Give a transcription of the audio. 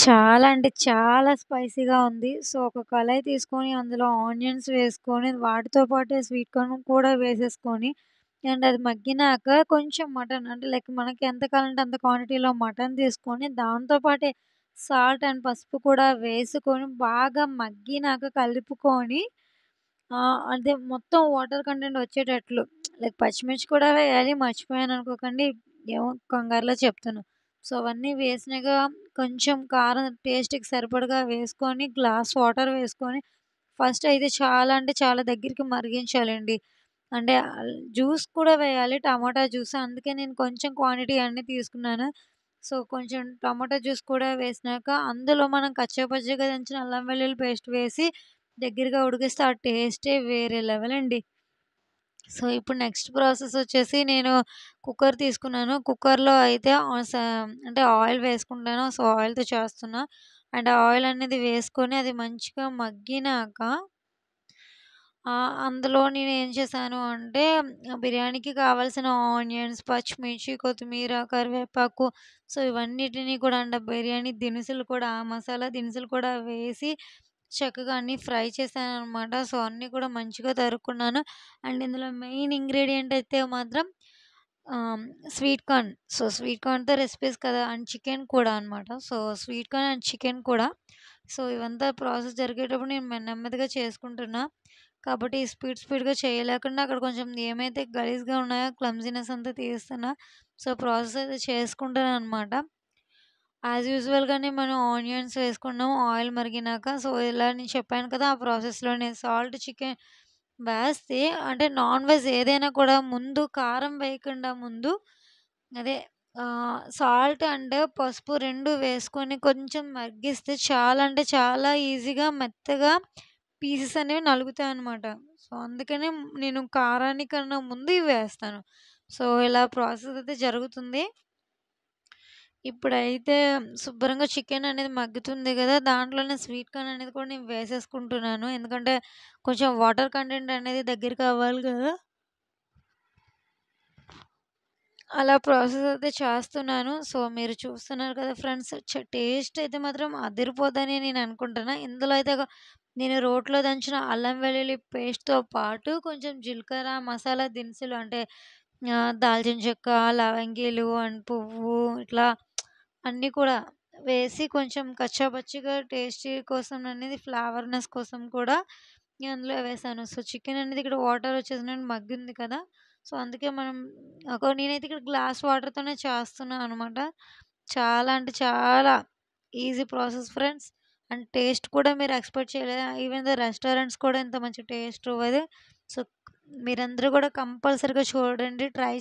చాలా అంటే చాలా స్పైసీగా ఉంది. సో, ఒక కళాయి తీసుకొని అందులో ఆనియన్స్ వేసుకొని, వాటితో పాటే స్వీట్ కార్న్ కూడా వేసేసుకొని, అండ్ అది మగ్గినాక కొంచెం మటన్ అంటే లైక్ మనకి ఎంత కావాలంటే అంత క్వాంటిటీలో మటన్ తీసుకొని, దాంతో పాటే సాల్ట్ అండ్ పసుపు కూడా వేసుకొని, బాగా మగ్గినాక కలుపుకొని అదే మొత్తం వాటర్ కంటెంట్ వచ్చేటట్లు లైక్ పచ్చిమిర్చి కూడా వేయాలి. మర్చిపోయాననుకోకండి. ఏమో కంగారులో చెప్తున్నా. సో, అవన్నీ వేసినాక కొంచెం కారం టేస్ట్‌కి సరిపడగా వేసుకొని, గ్లాస్ వాటర్ వేసుకొని, ఫస్ట్ అయితే చాలా అంటే చాలా దగ్గరికి మరిగించాలండి. అంటే జ్యూస్ కూడా వేయాలి. టమాటా జ్యూస్. అందుకే నేను కొంచెం క్వాంటిటీ అన్నీ తీసుకున్నాను. సో, కొంచెం టమాటా జ్యూస్ కూడా వేసినాక, అందులో మనం కచ్చాపచ్చాగా దంచిన అల్లం వెల్లుల్లి పేస్ట్ వేసి దగ్గరగా ఉడికిస్తే ఆ టేస్టే వేరే లెవెల్ అండి. సో, ఇప్పుడు నెక్స్ట్ ప్రాసెస్ వచ్చేసి నేను కుక్కర్ తీసుకున్నాను. కుక్కర్‌లో అయితే అంటే ఆయిల్ వేసుకుంటాను. సో, ఆయిల్‌తో చేస్తున్నా. అండ్ ఆ ఆయిల్ అనేది వేసుకొని అది మంచిగా మగ్గినాక అందులో నేనేం చేశాను అంటే బిర్యానీకి కావాల్సిన ఆనియన్స్, పచ్చిమిర్చి, కొత్తిమీర, కరివేపాకు సో, ఇవన్నిటిని కూడా అంటే బిర్యానీ దినుసులు కూడా మసాలా దినుసులు కూడా వేసి చక్కగా అన్నీ ఫ్రై చేశాననమాట. సో, అన్నీ కూడా మంచిగా తరుక్కున్నాను. అండ్ ఇందులో మెయిన్ ఇంగ్రీడియంట్ అయితే మాత్రం ah, sweet corn. So, sweet కార్న్‌తో రెసిపీస్ కదా! అండ్ చికెన్ కూడా అనమాట. So, sweet corn and chicken కూడా. సో, ఇవంతా ప్రాసెస్ జరిగేటప్పుడు నేను నెమ్మదిగా చేసుకుంటున్నా. కాబట్టి స్పీడ్‌గా చేయలేకుండా అక్కడ కొంచెం ఏమైతే గలీజ్‌గా ఉన్నాయో క్లమ్జీనెస్ అంతా తీస్తున్నా. సో, ప్రాసెస్ అయితే చేసుకుంటాననమాట. యాజ్ యూజువల్‌గానే మనం ఆనియన్స్ వేసుకున్నాం ఆయిల్ మరిగినాక. సో, ఇలా నేను చెప్పాను కదా! ఆ ప్రాసెస్‌లోనే సాల్ట్ చికెన్ వేస్తే అంటే నాన్ వెజ్ ఏదైనా కూడా ముందు కారం వేయకుండా ముందు అదే సాల్ట్ అండ్ పసుపు 2 వేసుకొని కొంచెం మగ్గిస్తే చాలా అంటే చాలా ఈజీగా మెత్తగా పీసెస్ అనేవి నలుగుతాయనమాట. సో, అందుకనే నేను కారానికన్నా ముందు ఇవి వేస్తాను. సో, ఇలా ప్రాసెస్ అయితే జరుగుతుంది. ఇప్పుడైతే శుభ్రంగా చికెన్ అనేది మగ్గుతుంది గదా! దాంట్లోనే స్వీట్ కార్న్ అనేది కూడా నేను వేసేసుకుంటున్నాను. ఎందుకంటే కొంచెం వాటర్ కంటెంట్ అనేది దగ్గరికి అవ్వాలి గదా! అలా ప్రాసెస్ అయితే చేస్తున్నాను. సో, మీరు చూస్తున్నారు కదా ఫ్రెండ్స్ టేస్ట్ అయితే మాత్రం అదిరిపోద్దని నేను అనుకుంటున్నా. ఇందులో అయితే నేను రోట్లో దంచిన అల్లం వెల్లుల్లి పేస్ట్‌తో పాటు కొంచెం జీలకర్ర, మసాలా దినుసులు అంటే దాల్చిన చెక్క, లవంగీలు అండ్ పువ్వు ఇట్లా అన్నీ కూడా వేసి కొంచెం కచ్చా పచ్చిగా టేస్టీ కోసం అనేది ఫ్లేవర్‌నెస్ కోసం కూడా నేను అందులో వేశాను. సో, చికెన్ అనేది ఇక్కడ వాటర్ వచ్చేసినట్టు మగ్గింది కదా! సో, అందుకే మనం నేనైతే ఇక్కడ గ్లాస్ వాటర్‌తోనే చేస్తున్నా అనమాట. చాలా అంటే చాలా easy process friends. And taste కూడా మీరు ఎక్స్‌పెక్ట్ చేయలేదు. ఈవెన్ ద రెస్టారెంట్స్ కూడా ఇంత మంచి టేస్ట్ ఇవ్వదు. సో, మీరందరూ కూడా కంపల్సరీగా చూడండి. ట్రై